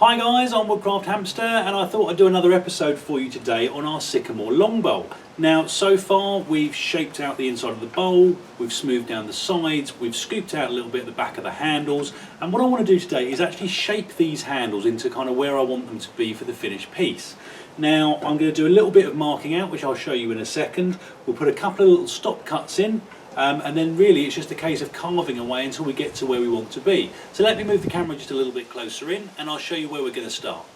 Hi guys, I'm Woodcraft Hamster and I thought I'd do another episode for you today on our Sycamore longbow. Now so far we've shaped out the inside of the bowl, we've smoothed down the sides, we've scooped out a little bit at the back of the handles, and what I want to do today is actually shape these handles into kind of where I want them to be for the finished piece. Now I'm going to do a little bit of marking out, which I'll show you in a second. We'll put a couple of little stop cuts in. And then really it's just a case of carving away until we get to where we want to be. So let me move the camera just a little bit closer in and I'll show you where we're going to start.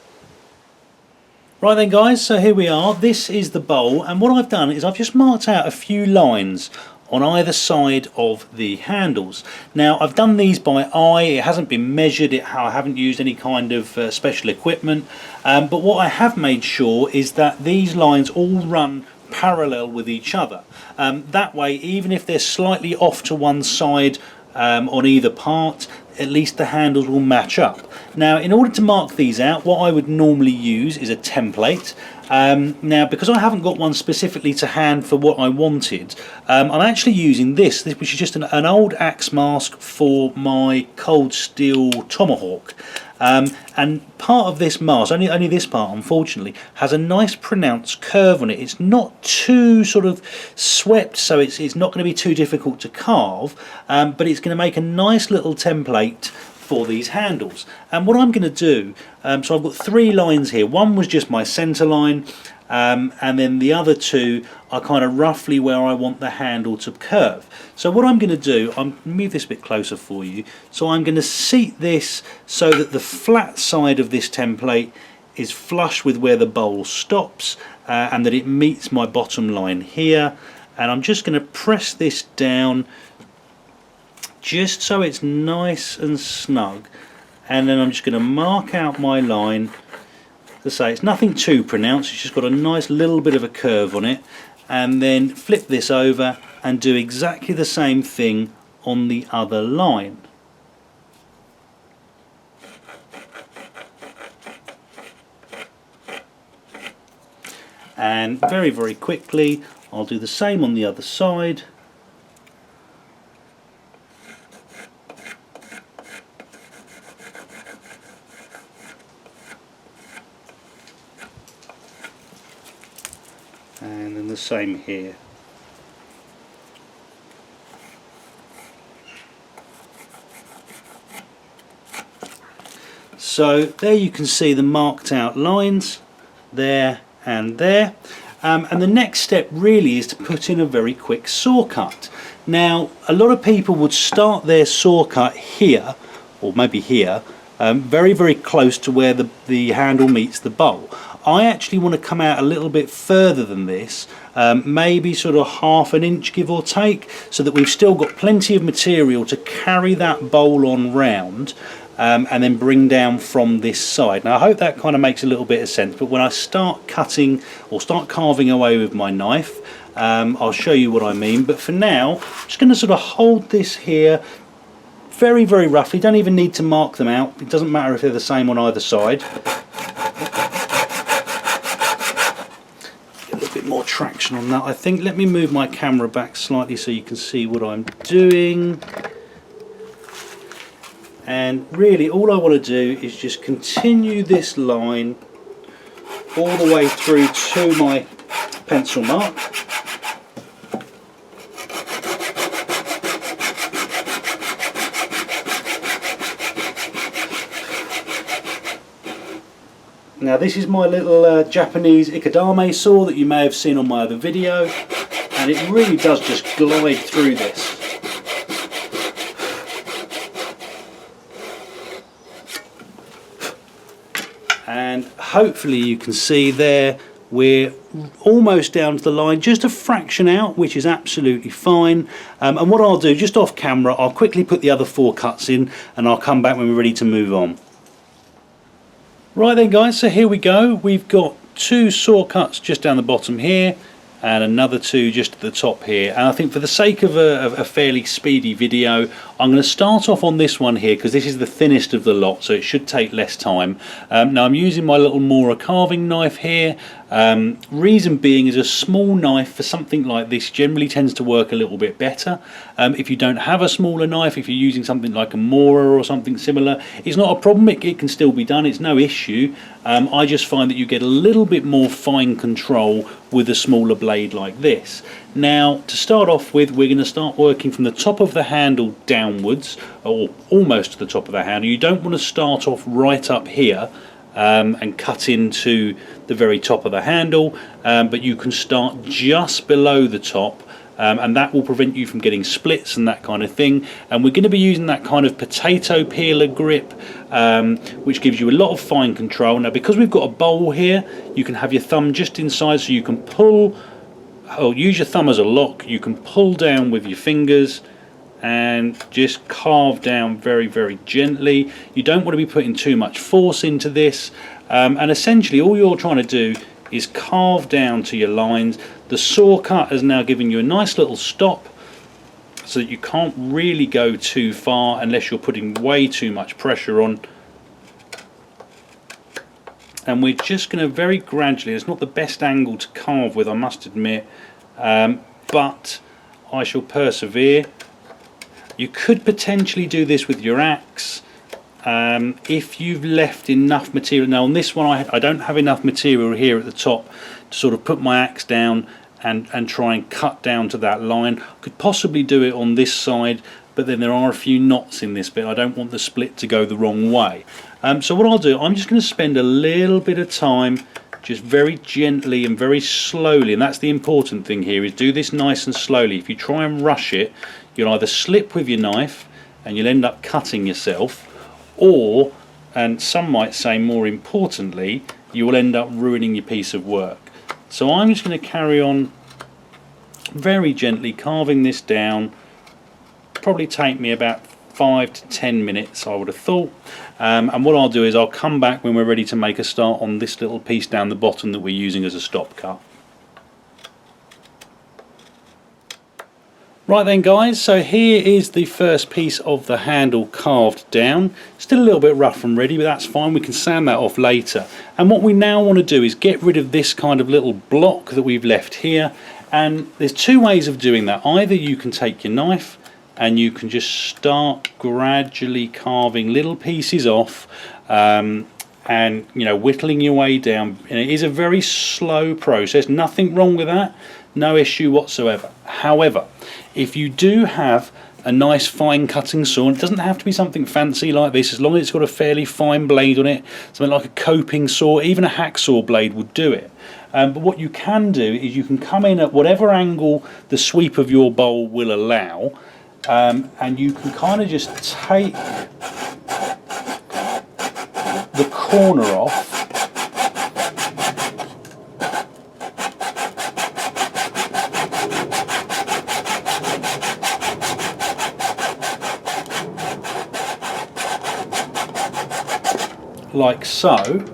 Right then guys, so here we are. This is the bowl, and what I've done is I've just marked out a few lines on either side of the handles. Now I've done these by eye, it hasn't been measured, I haven't used any kind of special equipment, but what I have made sure is that these lines all run parallel with each other. That way, even if they're slightly off to one side on either part, at least the handles will match up. Now in order to mark these out, what I would normally use is a template. Now because I haven't got one specifically to hand for what I wanted, I'm actually using this which is just an old axe mask for my cold steel tomahawk. And part of this mask, only this part unfortunately, has a nice pronounced curve on it. It's not too sort of swept, so it's not going to be too difficult to carve, but it's going to make a nice little template for these handles. And what I'm going to do, so I've got three lines here. One was just my center line, and then the other two are kind of roughly where I want the handle to curve. So what I'm going to do, I'm move this a bit closer for you. So I'm going to seat this so that the flat side of this template is flush with where the bowl stops, and that it meets my bottom line here. And I'm just going to press this down just so it's nice and snug, and then I'm just going to mark out my line. To say it's nothing too pronounced, it's just got a nice little bit of a curve on it, and then flip this over and do exactly the same thing on the other line. And very quickly I'll do the same on the other side. And then the same here. So there you can see the marked out lines there and there, and the next step really is to put in a very quick saw cut. Now a lot of people would start their saw cut here, or maybe here, very close to where the handle meets the bowl. I actually want to come out a little bit further than this, maybe sort of ½ an inch give or take, so that we've still got plenty of material to carry that bowl on round, and then bring down from this side. Now I hope that kind of makes a little bit of sense, but when I start cutting or start carving away with my knife, I'll show you what I mean. But for now, I'm just going to sort of hold this here very roughly. Don't even need to mark them out, it doesn't matter if they're the same on either side. More traction on that, I think. Let me move my camera back slightly so you can see what I'm doing. And really all I want to do is just continue this line all the way through to my pencil mark. Now this is my little Japanese ikadame saw that you may have seen on my other video, and it really does just glide through this. And hopefully you can see there we're almost down to the line, just a fraction out, which is absolutely fine. And what I'll do just off camera, I'll quickly put the other four cuts in and I'll come back when we're ready to move on. Right then guys, so here we go. We've got two saw cuts just down the bottom here and another two just at the top here, and I think for the sake of a fairly speedy video I'm going to start off on this one here because this is the thinnest of the lot, so it should take less time. Now I'm using my little Mora carving knife here, Reason being is a small knife for something like this generally tends to work a little bit better. If you don't have a smaller knife, if you're using something like a Mora or something similar, it's not a problem, it can still be done, it's no issue. I just find that you get a little bit more fine control with a smaller blade like this. Now, to start off with, we're going to start working from the top of the handle downwards, or almost to the top of the handle. You don't want to start off right up here and cut into the very top of the handle, but you can start just below the top, and that will prevent you from getting splits and that kind of thing. And we're going to be using that kind of potato peeler grip, which gives you a lot of fine control. Now, because we've got a bowl here, you can have your thumb just inside, so you can pull, or use your thumb as a lock, you can pull down with your fingers and just carve down very, very gently. You don't want to be putting too much force into this, and essentially all you're trying to do is carve down to your lines. The saw cut has now given you a nice little stop, so that you can't really go too far unless you're putting way too much pressure on. And we're just going to very gradually, it's not the best angle to carve with, I must admit, but I shall persevere. You could potentially do this with your axe if you've left enough material. Now on this one I don't have enough material here at the top to sort of put my axe down and try and cut down to that line. I could possibly do it on this side, but then there are a few knots in this bit. I don't want the split to go the wrong way. So what I'll do, I'm just going to spend a little bit of time just very gently and very slowly, and that's the important thing here, is do this nice and slowly. If you try and rush it, you'll either slip with your knife and you'll end up cutting yourself, or, and some might say more importantly, you will end up ruining your piece of work. So I'm just going to carry on very gently carving this down. Probably take me about 5 to 10 minutes, I would have thought. And what I'll do is I'll come back when we're ready to make a start on this little piece down the bottom that we're using as a stop cut. Right then guys, so here is the first piece of the handle carved down. Still a little bit rough and ready, but that's fine, we can sand that off later. And what we now want to do is get rid of this kind of little block that we've left here. And there's two ways of doing that. Either you can take your knife and you can just start gradually carving little pieces off, and you know, whittling your way down. And it is a very slow process, nothing wrong with that, no issue whatsoever. However, if you do have a nice fine cutting saw, and it doesn't have to be something fancy like this, as long as it's got a fairly fine blade on it, something like a coping saw, even a hacksaw blade would do it. But what you can do is you can come in at whatever angle the sweep of your bowl will allow, and you can kind of just take the corner off like so,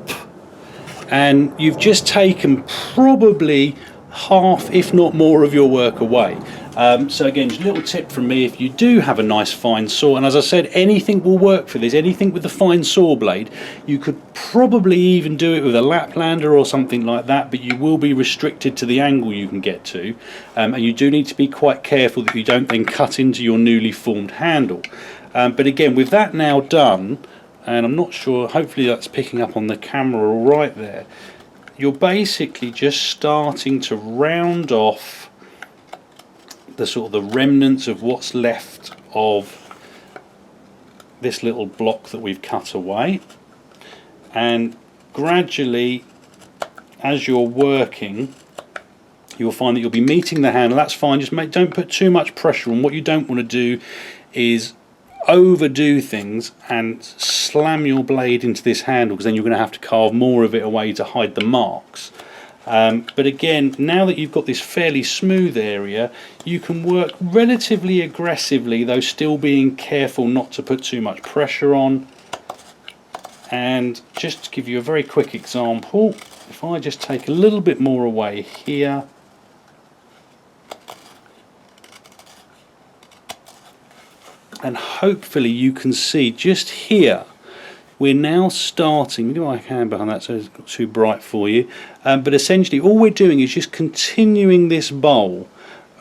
and you've just taken probably half, if not more, of your work away. So again, just a little tip from me, if you do have a nice fine saw, and as I said, anything will work for this, anything with the fine saw blade, you could probably even do it with a Laplander or something like that, but you will be restricted to the angle you can get to, and you do need to be quite careful that you don't then cut into your newly formed handle. But again, with that now done, and I'm not sure, hopefully that's picking up on the camera all right there, you're basically just starting to round off the sort of the remnants of what's left of this little block that we've cut away, and gradually as you're working you'll find that you'll be meeting the handle. That's fine, just don't put too much pressure on. What you don't want to do is overdo things and slam your blade into this handle, because then you're going to have to carve more of it away to hide the marks. But again, now that you've got this fairly smooth area, you can work relatively aggressively, though still being careful not to put too much pressure on. And just to give you a very quick example, if I just take a little bit more away here, and hopefully you can see just here we're now starting, let me do my hand behind that so it's not too bright for you, but essentially all we're doing is just continuing this bowl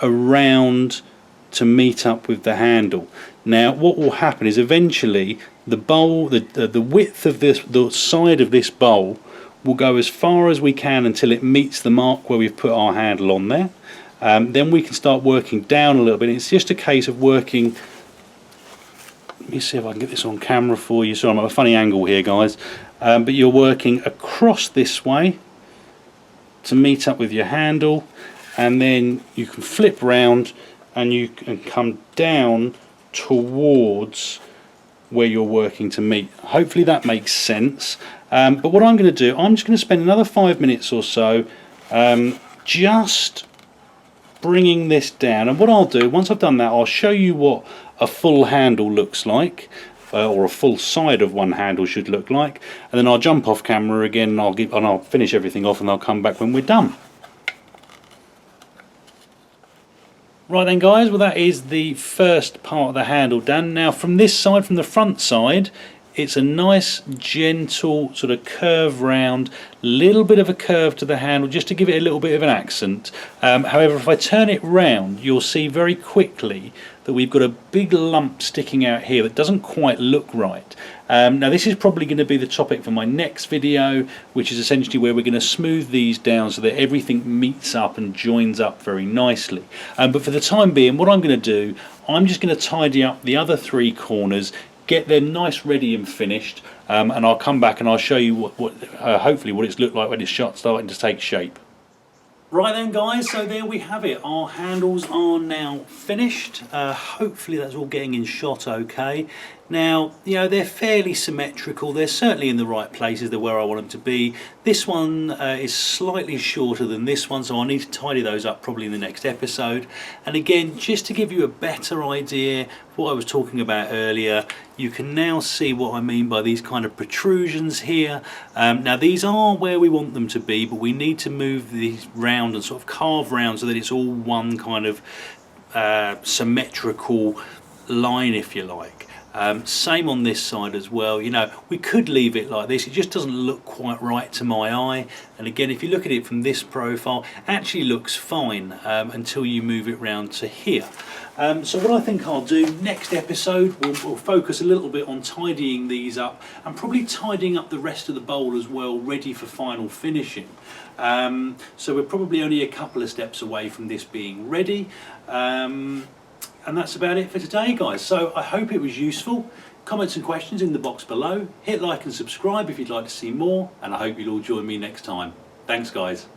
around to meet up with the handle. Now what will happen is eventually the bowl, the width of the side of this bowl will go as far as we can until it meets the mark where we've put our handle on there. Then we can start working down a little bit. It's just a case of working. Let me see if I can get this on camera for you. Sorry, I'm at a funny angle here, guys. But you're working across this way to meet up with your handle, and then you can flip round and you can come down towards where you're working to meet. Hopefully that makes sense. But what I'm going to do, I'm just going to spend another 5 minutes or so just bringing this down, and what I'll do once I've done that, I'll show you what a full handle looks like, or a full side of one handle should look like, and then I'll jump off camera again and I'll finish everything off, and I'll come back when we're done. Right then guys, well that is the first part of the handle done. Now from this side, from the front side, it's a nice gentle sort of curve round, little bit of a curve to the handle just to give it a little bit of an accent. However, if I turn it round, you'll see very quickly that we've got a big lump sticking out here that doesn't quite look right. Now this is probably going to be the topic for my next video, which is essentially where we're going to smooth these down so that everything meets up and joins up very nicely. But for the time being, what I'm going to do, I'm just going to tidy up the other three corners, get them nice, ready and finished, and I'll come back and I'll show you hopefully what it's looked like when it's starting to take shape. Right then guys, so there we have it. Our handles are now finished. Hopefully that's all getting in shot okay. Now, you know, they're fairly symmetrical. They're certainly in the right places. They're where I want them to be. This one is slightly shorter than this one, so I'll need to tidy those up probably in the next episode. And again, just to give you a better idea of what I was talking about earlier, you can now see what I mean by these kind of protrusions here. Now these are where we want them to be, but we need to move these round and sort of carve round so that it's all one kind of symmetrical line, if you like. Same on this side as well. You know, we could leave it like this, it just doesn't look quite right to my eye, and again if you look at it from this profile, it actually looks fine until you move it round to here. So what I think I'll do next episode, we'll focus a little bit on tidying these up and probably tidying up the rest of the bowl as well, ready for final finishing. So we're probably only a couple of steps away from this being ready. And that's about it for today guys. So I hope it was useful. Comments and questions in the box below. Hit like and subscribe if you'd like to see more, and I hope you'll all join me next time. Thanks guys.